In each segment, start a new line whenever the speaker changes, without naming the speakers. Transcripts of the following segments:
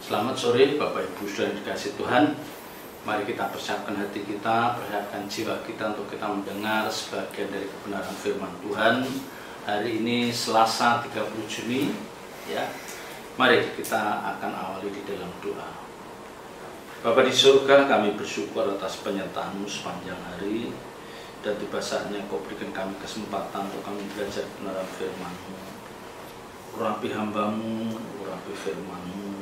Selamat sore Bapak Ibu Saudara yang dikasihi Tuhan. Mari kita persiapkan hati kita, persiapkan jiwa kita untuk kita mendengar sebagian dari kebenaran firman Tuhan. Hari ini Selasa 30 Juni ya. Mari kita akan awali di dalam doa. Bapa di surga, kami bersyukur atas penyertaan-Mu sepanjang hari, dan tiba saatnya Kau berikan kami kesempatan untuk kami belajar kebenaran firman-Mu. Urapi hamba-Mu, urapi firman-Mu.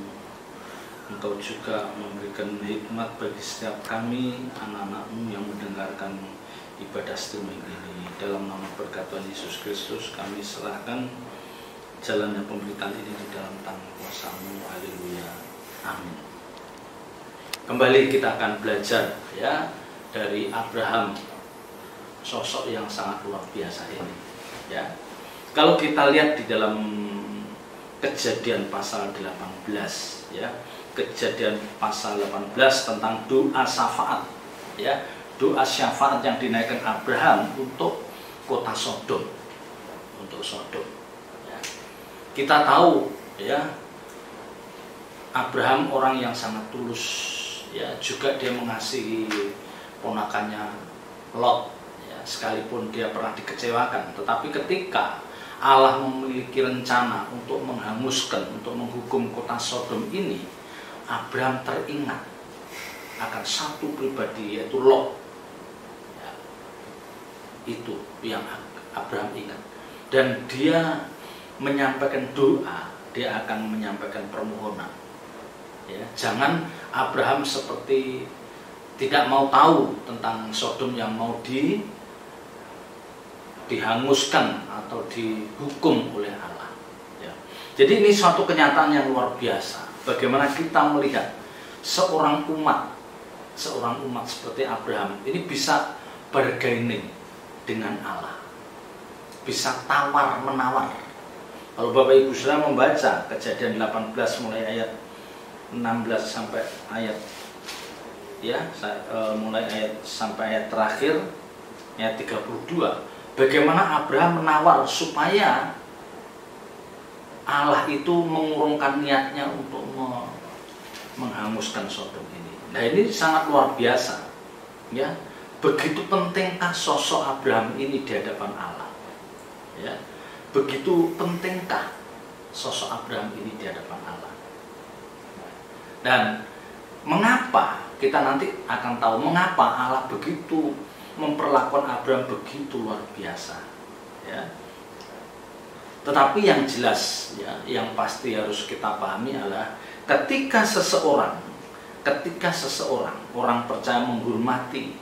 Engkau juga memberikan hikmat bagi setiap kami, anak-anak-Mu yang mendengarkan ibadah streaming ini. Dalam nama berkat Tuhan Yesus Kristus, kami serahkan jalannya pemberitaan ini di dalam tangan kuasa-Mu. Haleluya. Amin. Kembali kita akan belajar ya dari Abraham, sosok yang sangat luar biasa ini. Ya. Kalau kita lihat di dalam Kejadian pasal 18 ya. Kejadian pasal 18 tentang doa syafaat ya, doa syafaat yang dinaikkan Abraham untuk kota Sodom, untuk Sodom ya. Kita tahu ya, Abraham orang yang sangat tulus ya, juga dia mengasihi ponakannya Lot ya, sekalipun dia pernah dikecewakan, tetapi ketika Allah memiliki rencana untuk menghanguskan, untuk menghukum kota Sodom ini, Abraham teringat akan satu pribadi, yaitu Lot ya, itu yang Abraham ingat, dan dia menyampaikan doa, dia akan menyampaikan permohonan ya. Jangan Abraham seperti tidak mau tahu tentang Sodom yang mau dihanguskan atau dihukum oleh Allah ya. Jadi ini suatu kenyataan yang luar biasa. Bagaimana kita melihat seorang umat seperti Abraham ini bisa bargaining dengan Allah, bisa tawar menawar. Kalau Bapak Ibu Saudara membaca Kejadian 18 mulai ayat 16 sampai ayat ya, mulai ayat sampai ayat terakhir ayat 32, bagaimana Abraham menawar supaya Allah itu mengurungkan niatnya untuk menghanguskan Sodom ini. Nah, ini sangat luar biasa ya. Begitu pentingkah sosok Abraham ini di hadapan Allah ya. Begitu pentingkah sosok Abraham ini di hadapan Allah. Dan mengapa, kita nanti akan tahu mengapa Allah begitu memperlakukan Abraham begitu luar biasa ya. Tetapi yang jelas ya, yang pasti harus kita pahami adalah ketika seseorang orang percaya menghormati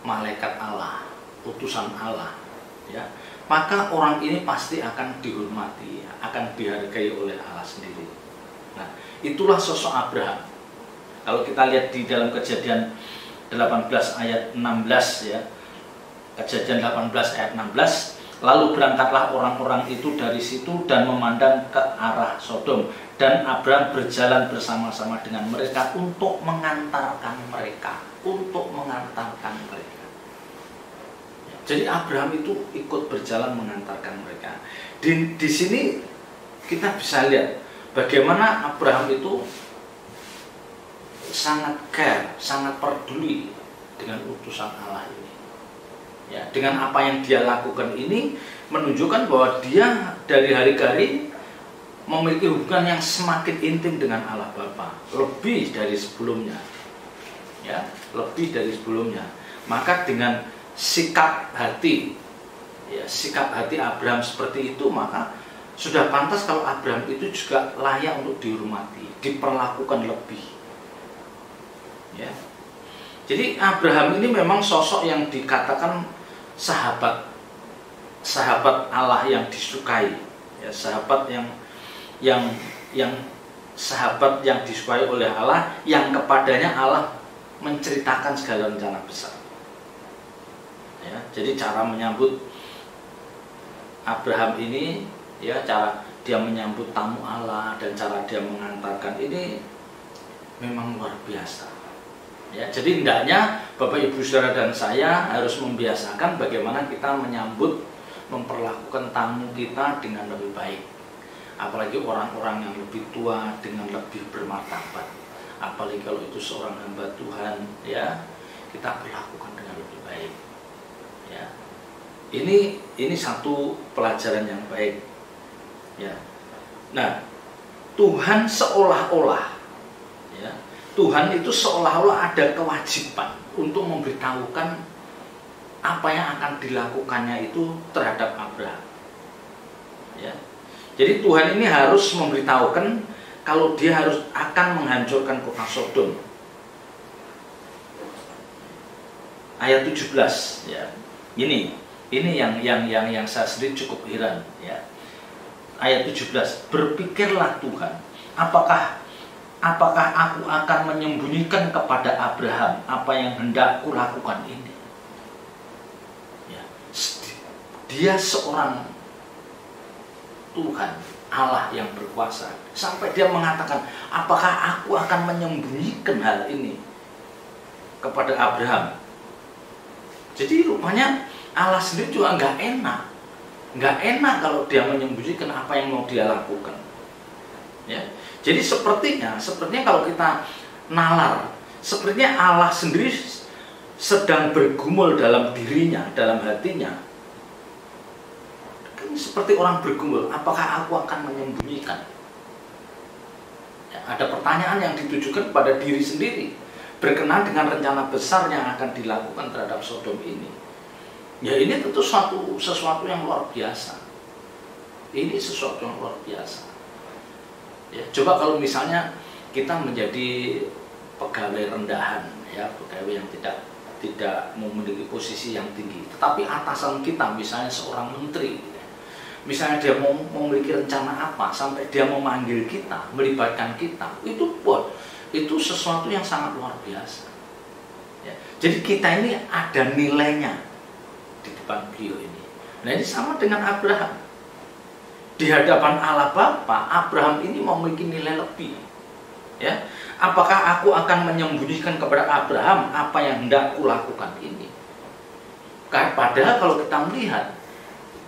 malaikat Allah, utusan Allah ya, maka orang ini pasti akan dihormati, akan dihargai oleh Allah sendiri. Nah, itulah sosok Abraham. Kalau kita lihat di dalam Kejadian 18 ayat 16 ya, Kejadian 18 ayat 16, lalu berangkatlah orang-orang itu dari situ dan memandang ke arah Sodom, dan Abraham berjalan bersama-sama dengan mereka untuk mengantarkan mereka, Jadi Abraham itu ikut berjalan mengantarkan mereka. Di sini kita bisa lihat bagaimana Abraham itu sangat care, sangat peduli dengan utusan Allah ini. Ya, dengan apa yang dia lakukan ini menunjukkan bahwa dia dari hari ke hari memiliki hubungan yang semakin intim dengan Allah Bapa, lebih dari sebelumnya. Ya, lebih dari sebelumnya. Maka dengan sikap hati Abraham seperti itu, maka sudah pantas kalau Abraham itu juga layak untuk dihormati, diperlakukan lebih. Ya. Jadi Abraham ini memang sosok yang dikatakan sahabat Allah yang disukai ya, sahabat yang disukai oleh Allah, yang kepadanya Allah menceritakan segala rencana besar ya. Jadi cara menyambut Abraham ini ya, cara dia menyambut tamu Allah dan cara dia mengantarkan ini memang luar biasa ya. Jadi hendaknya Bapak Ibu Saudara dan saya harus membiasakan bagaimana kita menyambut, memperlakukan tamu kita dengan lebih baik. apalagi orang-orang yang lebih tua dengan lebih bermartabat, apalagi kalau itu seorang hamba Tuhan, ya, kita perlakukan dengan lebih baik, ya. Ini satu pelajaran yang baik, ya. Nah, Tuhan seolah-olah, ya, Tuhan itu seolah-olah ada kewajiban untuk memberitahukan apa yang akan dilakukannya itu terhadap Abraham, ya. Jadi Tuhan ini harus memberitahukan kalau dia harus akan menghancurkan kota Sodom. Ayat 17, ya. Ini yang saya sendiri cukup heran, ya. Ayat 17, berpikirlah Tuhan, apakah aku akan menyembunyikan kepada Abraham apa yang hendak kulakukan ini? Ya. Dia seorang Tuhan, Allah yang berkuasa, sampai dia mengatakan, apakah aku akan menyembunyikan hal ini kepada Abraham? Jadi rupanya Allah sendiri juga nggak enak kalau dia menyembunyikan apa yang mau dia lakukan, ya. Jadi sepertinya kalau kita nalar, sepertinya Allah sendiri sedang bergumul dalam dirinya, dalam hatinya. Kan seperti orang bergumul, apakah aku akan menyembunyikan? Ya, ada pertanyaan yang ditujukan pada diri sendiri berkenaan dengan rencana besar yang akan dilakukan terhadap Sodom ini. Ya, ini tentu sesuatu yang luar biasa. Ini sesuatu yang luar biasa. Ya, coba kalau misalnya kita menjadi pegawai rendahan, ya, pegawai yang tidak memiliki posisi yang tinggi, tetapi atasan kita misalnya seorang menteri, misalnya dia mau memiliki rencana apa sampai dia memanggil kita, melibatkan kita, itu sesuatu yang sangat luar biasa. Ya, jadi kita ini ada nilainya di depan beliau ini. Nah, ini sama dengan Abraham. Di hadapan Allah Bapa, Abraham ini memiliki nilai lebih. Ya, apakah aku akan menyembunyikan kepada Abraham apa yang hendak kulakukan ini? Padahal kalau kita melihat,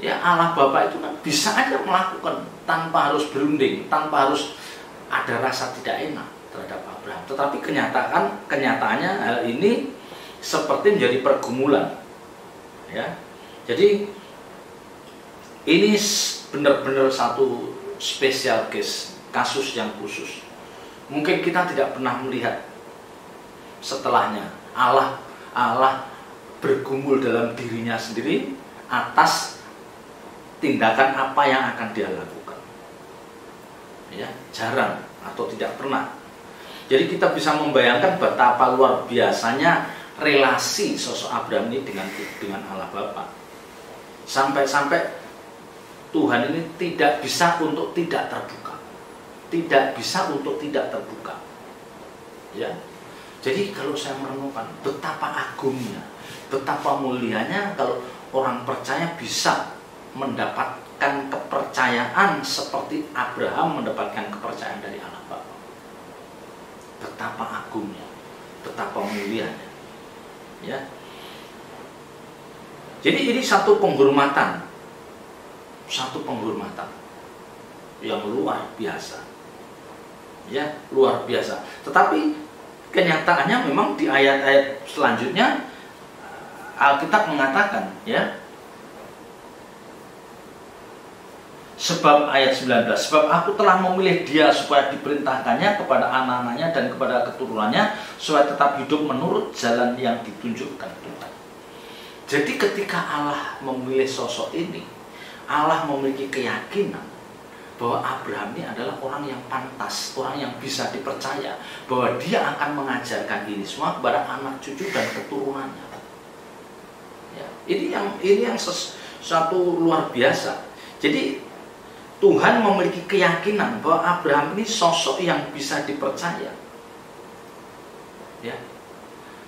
ya, Allah Bapa itu kan bisa aja melakukan tanpa harus berunding, tanpa harus ada rasa tidak enak terhadap Abraham. Tetapi kenyataannya hal ini seperti menjadi pergumulan. Ya, jadi ini benar-benar satu spesial case, kasus yang khusus. Mungkin kita tidak pernah melihat setelahnya Allah bergumul dalam dirinya sendiri atas tindakan apa yang akan dia lakukan. Ya, jarang atau tidak pernah. Jadi kita bisa membayangkan betapa luar biasanya relasi sosok Abraham ini dengan Allah Bapa. Sampai Tuhan ini tidak bisa untuk tidak terbuka. Tidak bisa untuk tidak terbuka. Ya. Jadi kalau saya merenungkan betapa agungnya, betapa mulianya kalau orang percaya bisa mendapatkan kepercayaan seperti Abraham mendapatkan kepercayaan dari Allah Bapa. Betapa agungnya, betapa mulianya. Ya. Jadi ini satu penghormatan yang luar biasa. Ya, luar biasa. Tetapi kenyataannya memang di ayat-ayat selanjutnya Alkitab mengatakan, ya, sebab ayat 19, sebab aku telah memilih dia supaya diperintahkannya kepada anak-anaknya dan kepada keturunannya supaya tetap hidup menurut jalan yang ditunjukkan Tuhan. Jadi ketika Allah memilih sosok ini, Allah memiliki keyakinan bahwa Abraham ini adalah orang yang pantas, orang yang bisa dipercaya, bahwa dia akan mengajarkan ini semua kepada anak cucu dan keturunannya. Ya, ini yang sesuatu luar biasa. Jadi Tuhan memiliki keyakinan bahwa Abraham ini sosok yang bisa dipercaya. Ya.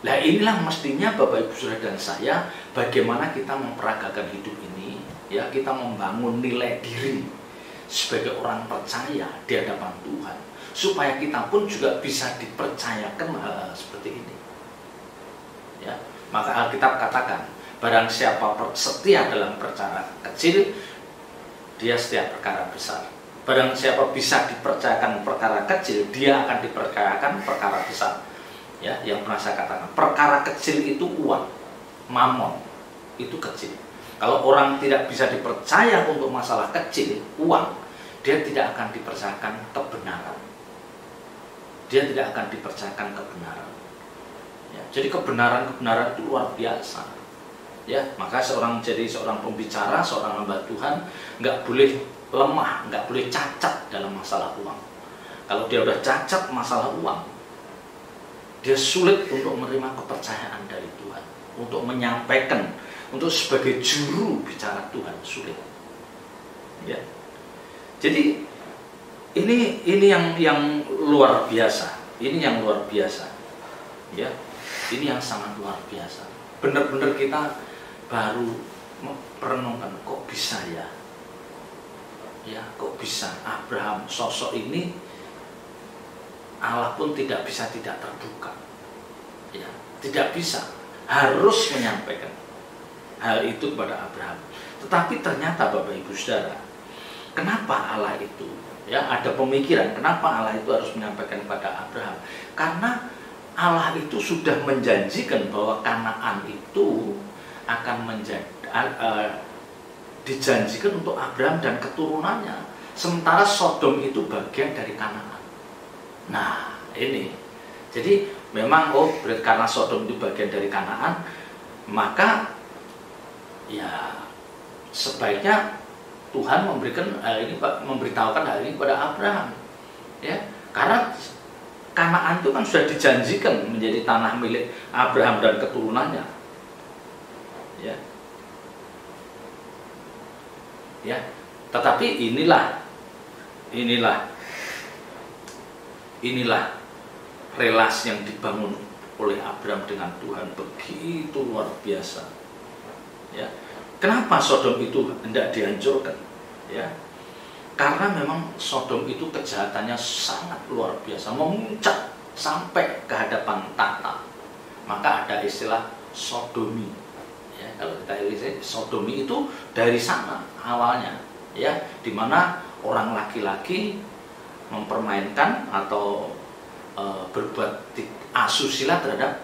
Nah, inilah mestinya Bapak Ibu Saudara dan saya, bagaimana kita memperagakan hidup ini, ya, kita membangun nilai diri sebagai orang percaya di hadapan Tuhan, supaya kita pun juga bisa dipercayakan hal seperti ini. Ya, maka Alkitab katakan, barang siapa setia dalam perkara kecil, dia setia perkara besar. Barang siapa bisa dipercayakan perkara kecil, dia akan dipercayakan perkara besar. Ya, yang pernah saya katakan, perkara kecil itu uang, mamon, itu kecil. Kalau orang tidak bisa dipercaya untuk masalah kecil, uang, dia tidak akan dipercayakan kebenaran. Dia tidak akan dipercayakan kebenaran. Ya, jadi kebenaran itu luar biasa. Ya, maka seorang pembicara, seorang hamba Tuhan nggak boleh lemah, nggak boleh cacat dalam masalah uang. Kalau dia udah cacat masalah uang, dia sulit untuk menerima kepercayaan dari Tuhan, untuk menyampaikan, untuk sebagai juru bicara Tuhan sulit. Ya, jadi ini yang luar biasa, ini yang luar biasa, ya, ini yang sangat luar biasa. Benar-benar kita baru merenungkan, kok bisa ya? Ya, kok bisa Abraham sosok ini Allah pun tidak bisa tidak terbuka. Ya, tidak bisa, harus menyampaikan hal itu kepada Abraham. Tetapi ternyata Bapak Ibu Saudara, kenapa Allah itu, ya, ada pemikiran kenapa Allah itu harus menyampaikan kepada Abraham? Karena Allah itu sudah menjanjikan bahwa Kanaan itu akan dijanjikan untuk Abraham dan keturunannya, sementara Sodom itu bagian dari Kanaan. Nah, ini jadi memang karena Sodom itu bagian dari Kanaan, maka ya sebaiknya Tuhan memberitahukan hal ini kepada Abraham, ya, karena Kanaan itu kan sudah dijanjikan menjadi tanah milik Abraham dan keturunannya, ya. Ya, tetapi inilah relasi yang dibangun oleh Abraham dengan Tuhan begitu luar biasa. Ya, kenapa Sodom itu hendak dihancurkan? Ya, karena memang Sodom itu kejahatannya sangat luar biasa, memuncak sampai ke hadapan tahta. Maka ada istilah sodomi. Ya, kalau kita lihat sodomi itu dari sana awalnya, ya, di mana orang laki-laki mempermainkan atau berbuat asusila terhadap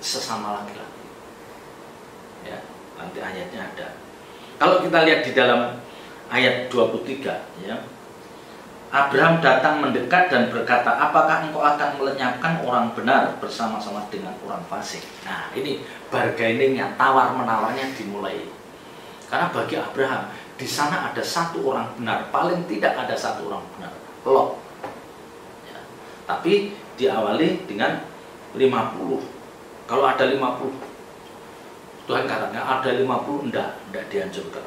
sesama laki-laki. Ya, nanti ayatnya ada. Kalau kita lihat di dalam ayat 23, ya, Abraham datang mendekat dan berkata, apakah engkau akan melenyapkan orang benar bersama-sama dengan orang fasik? Nah, ini bargainingnya, tawar-menawarnya dimulai. Karena bagi Abraham, di sana ada satu orang benar, paling tidak ada satu orang benar, Lot. Ya, tapi diawali dengan 50. Kalau ada 50, Tuhan katakan ada 50, enggak dihancurkan.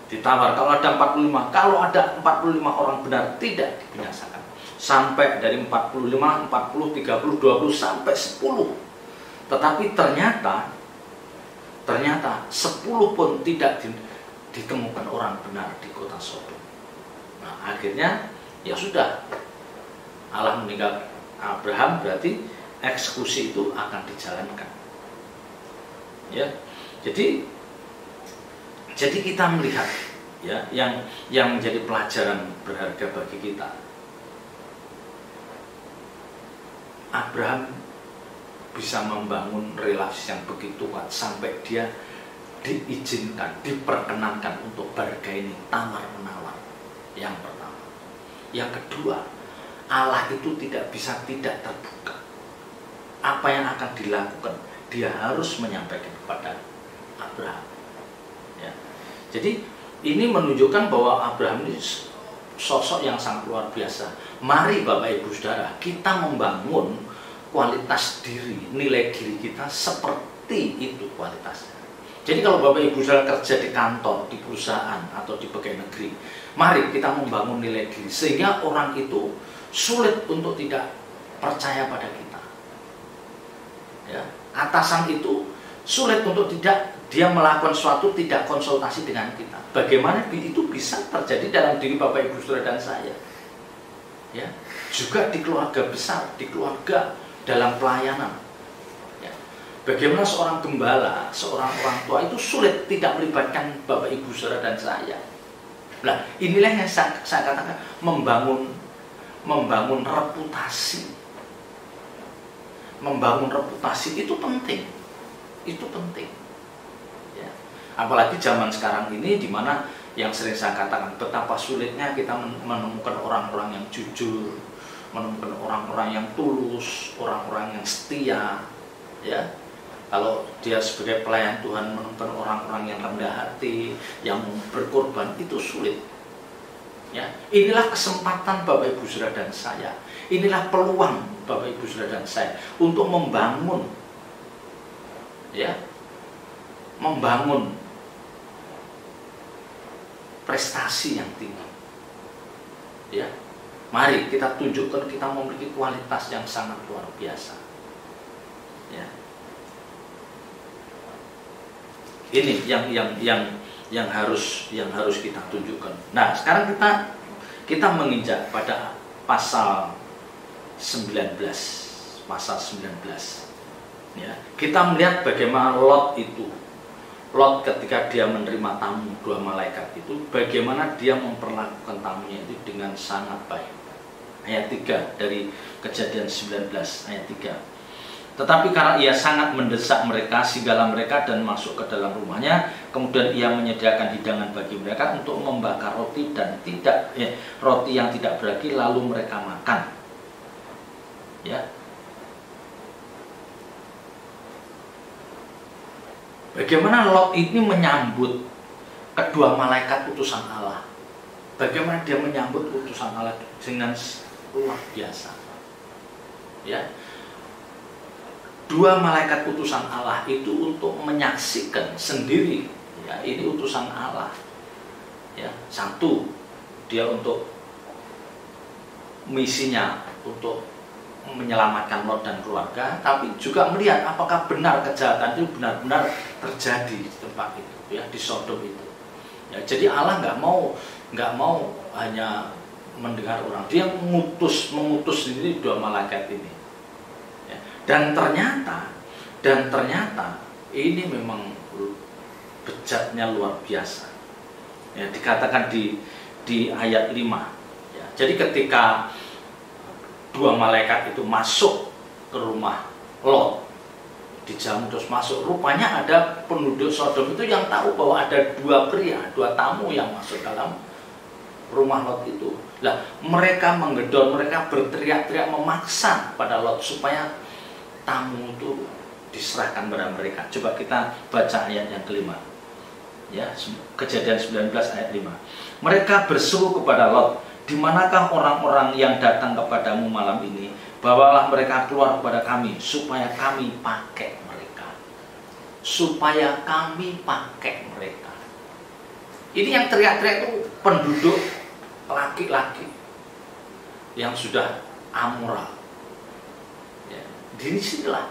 Ditawar, kalau ada 45, kalau ada 45 orang benar tidak dibinasakan. Sampai dari 45, 40, 30, 20 sampai 10. Tetapi ternyata 10 pun tidak ditemukan orang benar di kota Sodom. Nah, akhirnya ya sudah, Allah meninggal Abraham, berarti eksekusi itu akan dijalankan. Ya, jadi kita melihat, ya, yang menjadi pelajaran berharga bagi kita. Abraham bisa membangun relasi yang begitu kuat sampai dia diizinkan, diperkenankan untuk bargaini, tawar-menawar. Yang pertama. Yang kedua, Allah itu tidak bisa tidak terbuka. Apa yang akan dilakukan, dia harus menyampaikan kepada Abraham. Ya. Jadi ini menunjukkan bahwa Abraham ini sosok yang sangat luar biasa. Mari Bapak Ibu Saudara, kita membangun kualitas diri, nilai diri kita seperti itu kualitasnya. Jadi kalau Bapak Ibu Saudara kerja di kantor, di perusahaan, atau di pegawai negeri, mari kita membangun nilai diri sehingga orang itu sulit untuk tidak percaya pada kita. Ya, atasan itu sulit untuk tidak dia melakukan sesuatu tidak konsultasi dengan kita. Bagaimana itu bisa terjadi dalam diri Bapak Ibu Saudara dan saya? Ya, juga di keluarga besar, di keluarga, dalam pelayanan. Ya. Bagaimana seorang gembala, seorang orang tua itu sulit tidak melibatkan Bapak Ibu Saudara dan saya. Nah, inilah yang saya katakan membangun reputasi. Membangun reputasi itu penting. Itu penting. Ya. Apalagi zaman sekarang ini, di mana yang sering saya katakan betapa sulitnya kita menemukan orang-orang yang jujur, menemukan orang-orang yang tulus, orang-orang yang setia, ya. Kalau dia sebagai pelayan Tuhan menemukan orang-orang yang rendah hati, yang berkorban, itu sulit. Ya, inilah kesempatan Bapak Ibu Saudara dan saya. Inilah peluang Bapak Ibu Saudara dan saya untuk membangun, ya, membangun prestasi yang tinggi. Ya, mari kita tunjukkan kita memiliki kualitas yang sangat luar biasa. Ya. Ini yang harus kita tunjukkan. Nah, sekarang kita menginjak pada pasal 19. Ya, kita melihat bagaimana Lot ketika dia menerima tamu 2 malaikat itu, bagaimana dia memperlakukan tamunya itu dengan sangat baik. Ayat 3 dari Kejadian 19 ayat 3. Tetapi karena ia sangat mendesak mereka, singgahlah mereka dan masuk ke dalam rumahnya. Kemudian ia menyediakan hidangan bagi mereka untuk membakar roti dan roti yang tidak beragi, lalu mereka makan. Ya. Bagaimana Lot ini menyambut kedua malaikat utusan Allah? Bagaimana dia menyambut utusan Allah dengan luar biasa? Ya. 2 malaikat utusan Allah itu untuk menyaksikan sendiri, ya, ini utusan Allah. Ya, 1, dia untuk misinya untuk menyelamatkan Lot dan keluarga, tapi juga melihat apakah benar kejahatan itu benar-benar terjadi di tempat itu, ya, di Sodom itu. Ya, jadi Allah nggak mau hanya mendengar orang, dia mengutus sendiri 2 malaikat ini. Dan ternyata ini memang bejatnya luar biasa. Ya, dikatakan di ayat 5. Ya, jadi ketika 2 malaikat itu masuk ke rumah Lot, dijamu terus masuk, rupanya ada penduduk Sodom itu yang tahu bahwa ada 2 pria, 2 tamu yang masuk dalam rumah Lot itu. Lah, mereka menggedor, mereka berteriak-teriak memaksa pada Lot supaya tamu itu diserahkan pada mereka. Coba kita baca ayat yang kelima. Ya, Kejadian 19 ayat 5. Mereka berseru kepada Lot, "Di manakah orang-orang yang datang kepadamu malam ini? Bawalah mereka keluar kepada kami supaya kami pakai mereka." Supaya kami pakai mereka. Ini yang teriak-teriak itu penduduk laki-laki yang sudah amoral. Di sinilah.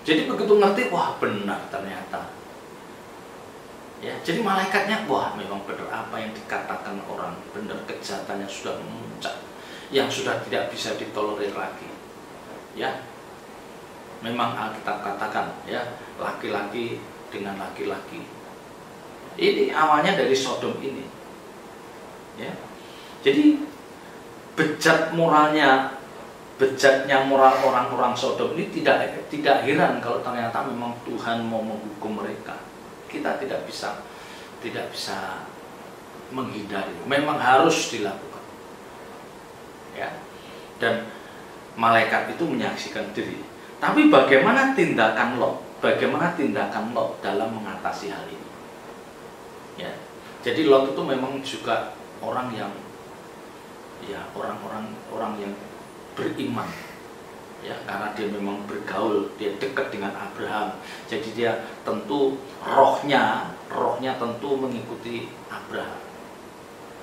Jadi begitu ngerti, wah benar ternyata. Ya, jadi malaikatnya, wah memang benar apa yang dikatakan orang, benar kejahatannya sudah memuncak, yang sudah tidak bisa ditolerir lagi. Ya, memang Alkitab katakan, ya, laki-laki dengan laki-laki. Ini awalnya dari Sodom ini. Ya, jadi bejatnya moral orang-orang Sodom ini tidak heran kalau ternyata memang Tuhan mau menghukum mereka. Kita tidak bisa menghindari. Memang harus dilakukan. Ya. Dan malaikat itu menyaksikan diri. Tapi bagaimana tindakan Lot? Bagaimana tindakan Lot dalam mengatasi hal ini? Ya. Jadi Lot itu memang juga orang yang, ya, orang yang beriman, ya, karena dia memang bergaul, dia dekat dengan Abraham, jadi dia tentu rohnya tentu mengikuti Abraham,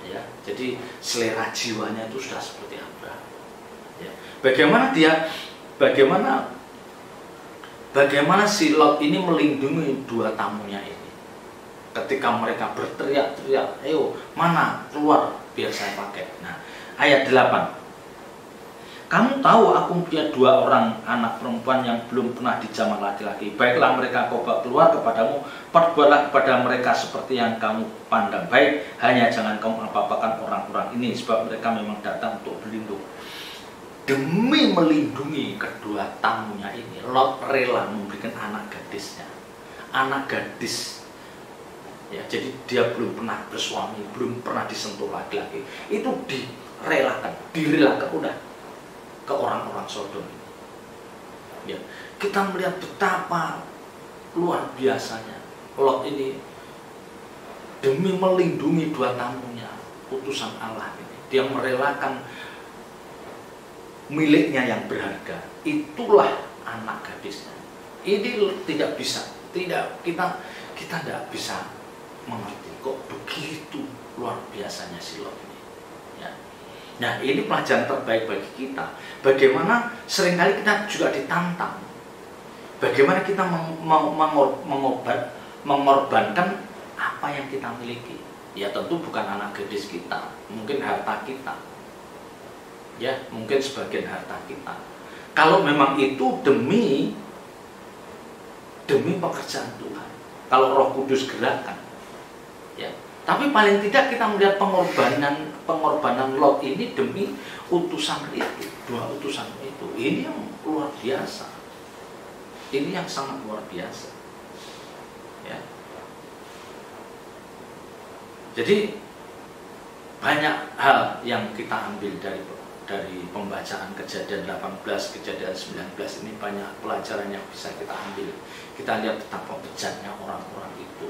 ya, jadi selera jiwanya itu sudah seperti Abraham. Ya. Bagaimana si Lot ini melindungi 2 tamunya ini, ketika mereka berteriak-teriak, "Ayo, mana, keluar biar saya pakai." Nah, ayat 8.
kamu tahu aku punya 2 orang anak perempuan yang belum pernah dijamah laki-laki. Baiklah mereka kau bawa keluar kepadamu, perbuatlah kepada mereka seperti yang kamu pandang baik. Hanya jangan kamu apa-apakan orang-orang ini, sebab mereka memang datang untuk berlindung. Demi melindungi kedua tamunya ini, Lot rela memberikan anak gadisnya. Anak gadis, ya, jadi dia belum pernah bersuami, belum pernah disentuh laki-laki, itu direlakan udah ke orang-orang Sodom. Ya, kita melihat betapa luar biasanya Lot ini demi melindungi 2 tamunya, utusan Allah ini, dia merelakan miliknya yang berharga. Itulah anak gadisnya. Ini tidak bisa, kita tidak bisa mengerti kok begitu luar biasanya si Lot ini. Ya. Nah, ini pelajaran terbaik bagi kita. Bagaimana seringkali kita juga ditantang. Bagaimana kita mengorbankan apa yang kita miliki. Ya tentu bukan anak gadis kita, mungkin harta kita. Ya, mungkin sebagian harta kita. Kalau memang itu demi pekerjaan Tuhan. Kalau Roh Kudus gerakkan. Ya. Tapi paling tidak kita melihat pengorbanan Lot ini demi utusan itu, 2 utusan itu. Ini yang luar biasa. Ini yang sangat luar biasa. Ya. Jadi banyak hal yang kita ambil dari pembacaan Kejadian 18, Kejadian 19 ini, banyak pelajaran yang bisa kita ambil. Kita lihat betapa bejatnya orang-orang itu.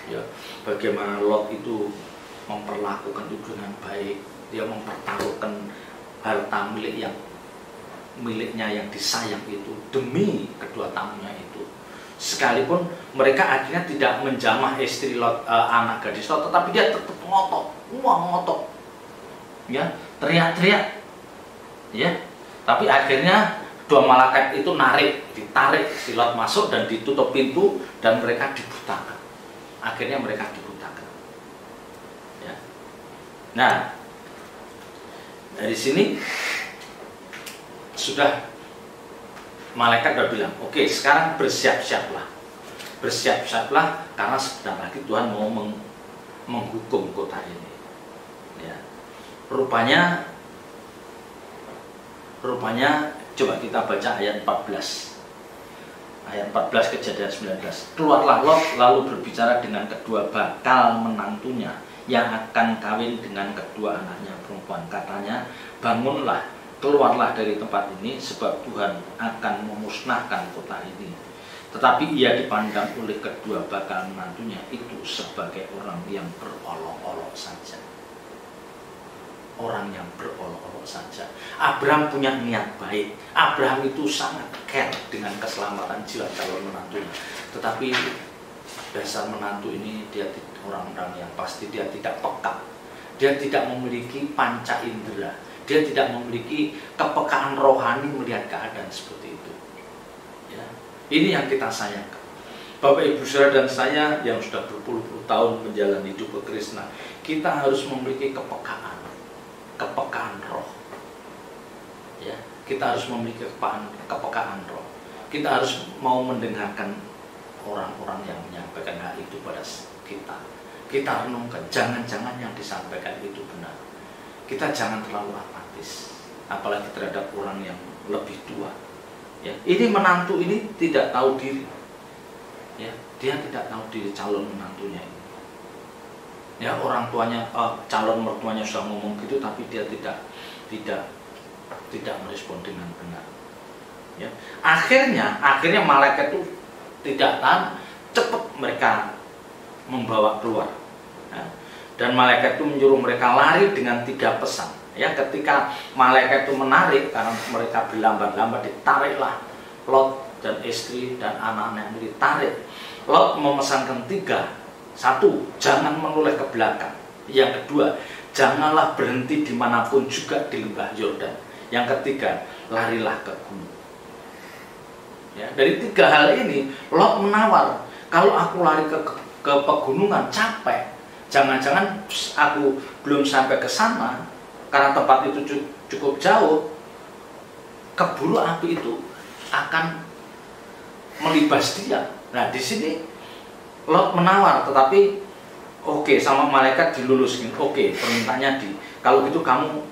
Ya, bagaimana Lot itu memperlakukan itu dengan baik. Dia mempertaruhkan harta miliknya yang disayang itu demi kedua tamunya itu. Sekalipun mereka akhirnya tidak menjamah istri Lot, anak gadis Lot, tetapi dia tetap ngotot, ya, teriak-teriak, ya. Tapi akhirnya 2 malaikat itu ditarik si Lot masuk dan ditutup pintu dan mereka dibutakan. Akhirnya mereka dibutakan. Ya. Nah, dari sini sudah malaikat sudah bilang, oke, sekarang bersiap-siaplah karena sebentar lagi Tuhan mau menghukum kota ini. Ya. Rupanya coba kita baca ayat 14. Ayat 14 Kejadian 19. Keluarlah Lot lalu berbicara dengan kedua bakal menantunya yang akan kawin dengan kedua anaknya perempuan. Katanya, bangunlah, keluarlah dari tempat ini sebab Tuhan akan memusnahkan kota ini. Tetapi ia dipandang oleh kedua bakal menantunya itu sebagai orang yang berolok-olok saja. Orang yang berolok-olok saja. Abraham punya niat baik. Abraham itu sangat care dengan keselamatan jiwa calon menantunya. Tetapi dasar menantu ini dia orang-orang yang pasti dia tidak peka. Dia tidak memiliki panca indera. Dia tidak memiliki kepekaan rohani melihat keadaan seperti itu. Ya. Ini yang kita sayangkan. Bapak, Ibu, Saudara dan saya yang sudah berpuluh-puluh tahun menjalani hidup berkrisna, kita harus memiliki kepekaan roh. Ya, kita harus memiliki kepekaan roh. Kita harus mau mendengarkan orang-orang yang menyampaikan hal itu pada kita. Kita renungkan, jangan-jangan yang disampaikan itu benar. Kita jangan terlalu apatis, apalagi terhadap orang yang lebih tua. Ya, ini menantu ini tidak tahu diri. Ya, dia tidak tahu diri calon menantunya ini. Ya, orang tuanya, calon mertuanya sudah ngomong gitu, tapi dia tidak merespon dengan benar. Ya. Akhirnya malaikat itu tidak tahan, cepat mereka membawa keluar. Ya. Dan malaikat itu menyuruh mereka lari dengan 3 pesan. Ya, ketika malaikat itu menarik, karena mereka berlambat-lambat, ditariklah Lot dan istri dan anak-anak yang ditarik. Lot memesankan 3. 1, jangan menoleh ke belakang. Yang kedua, janganlah berhenti dimanapun juga di lembah Yordan. Yang ketiga, larilah ke gunung. Ya, dari 3 hal ini, Lot menawar, kalau aku lari ke pegunungan capek, jangan-jangan aku belum sampai ke sana karena tempat itu cukup jauh. keburu api itu akan melibas dia. Nah di sini Lot menawar, tetapi oke, sama malaikat diluluskan. Oke, permintaannya kalau gitu kamu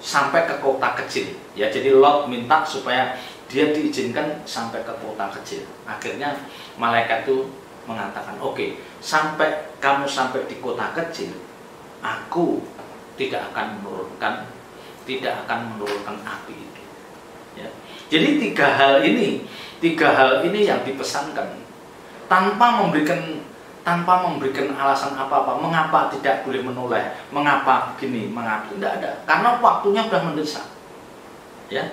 sampai ke kota kecil. Ya, jadi Lot minta supaya dia diizinkan sampai ke kota kecil. Akhirnya malaikat itu mengatakan, oke, kamu sampai di kota kecil, aku tidak akan menurunkan api itu. Ya. Jadi tiga hal ini yang dipesankan tanpa memberikan alasan apa-apa, mengapa tidak boleh menoleh, mengapa begini, mengapa tidak ada, karena waktunya sudah mendesak. Ya,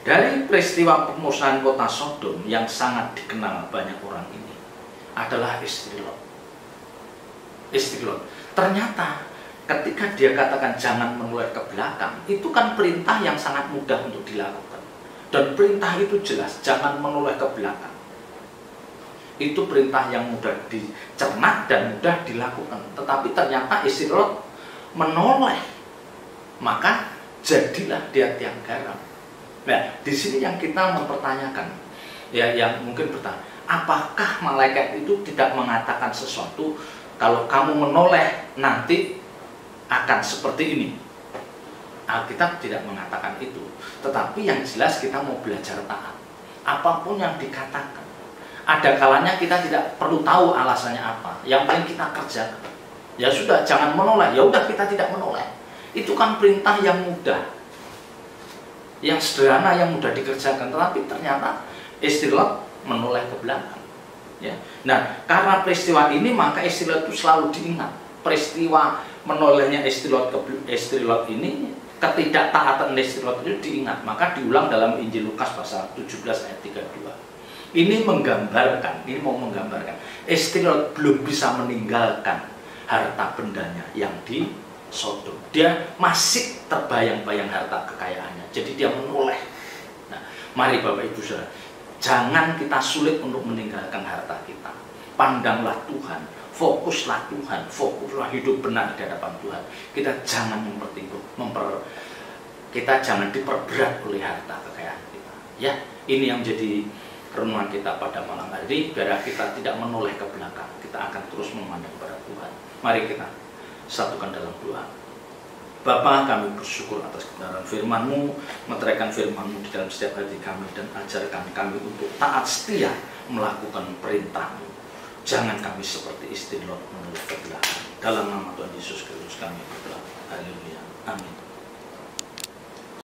dari peristiwa pemusnahan kota Sodom yang sangat dikenal banyak orang ini adalah istri Lot. Ternyata ketika dia katakan jangan menoleh ke belakang, itu kan perintah yang sangat mudah untuk dilakukan, dan perintah itu jelas, jangan menoleh ke belakang. Itu perintah yang mudah dicerna dan mudah dilakukan. Tetapi ternyata istri Lot menoleh, maka jadilah dia tiang garam. Nah, di sini yang kita mempertanyakan, ya, yang mungkin bertanya, apakah malaikat itu tidak mengatakan sesuatu, kalau kamu menoleh nanti akan seperti ini? Alkitab tidak mengatakan itu. Tetapi yang jelas kita mau belajar taat. Apapun yang dikatakan, ada kalanya kita tidak perlu tahu alasannya apa, yang penting kita kerjakan. Ya sudah, jangan menoleh, ya udah kita tidak menoleh. Itu kan perintah yang mudah, yang sederhana, yang mudah dikerjakan. Tetapi ternyata istri Lot menoleh ke belakang. Ya. Nah, karena peristiwa ini maka istri Lot itu selalu diingat. Peristiwa menolehnya istri Lot ini, ketidaktaatan istri Lot itu diingat. Maka diulang dalam Injil Lukas pasal 17 ayat 32. Ini mau menggambarkan istri Lot belum bisa meninggalkan harta bendanya yang di Sodom. Dia masih terbayang-bayang harta kekayaannya. Jadi dia menoleh. Nah, mari Bapak Ibu Saudara, jangan kita sulit untuk meninggalkan harta kita. Pandanglah Tuhan, fokuslah Tuhan, fokuslah hidup benar di hadapan Tuhan. Kita jangan kita jangan diperberat oleh harta kekayaan kita. Ya, ini yang jadi renungan kita pada malam hari ini, biar kita tidak menoleh ke belakang. Kita akan terus memandang pada Tuhan. Mari kita satukan dalam doa. Bapa, kami bersyukur atas kebenaran firman-Mu, meteraikan firman-Mu di dalam setiap hati kami, dan ajarkan kami untuk taat setia melakukan perintah-Mu. Jangan kami seperti istri Lot menoleh ke belakang. Dalam nama Tuhan Yesus Kristus kami berdoa. Haleluya. Amin.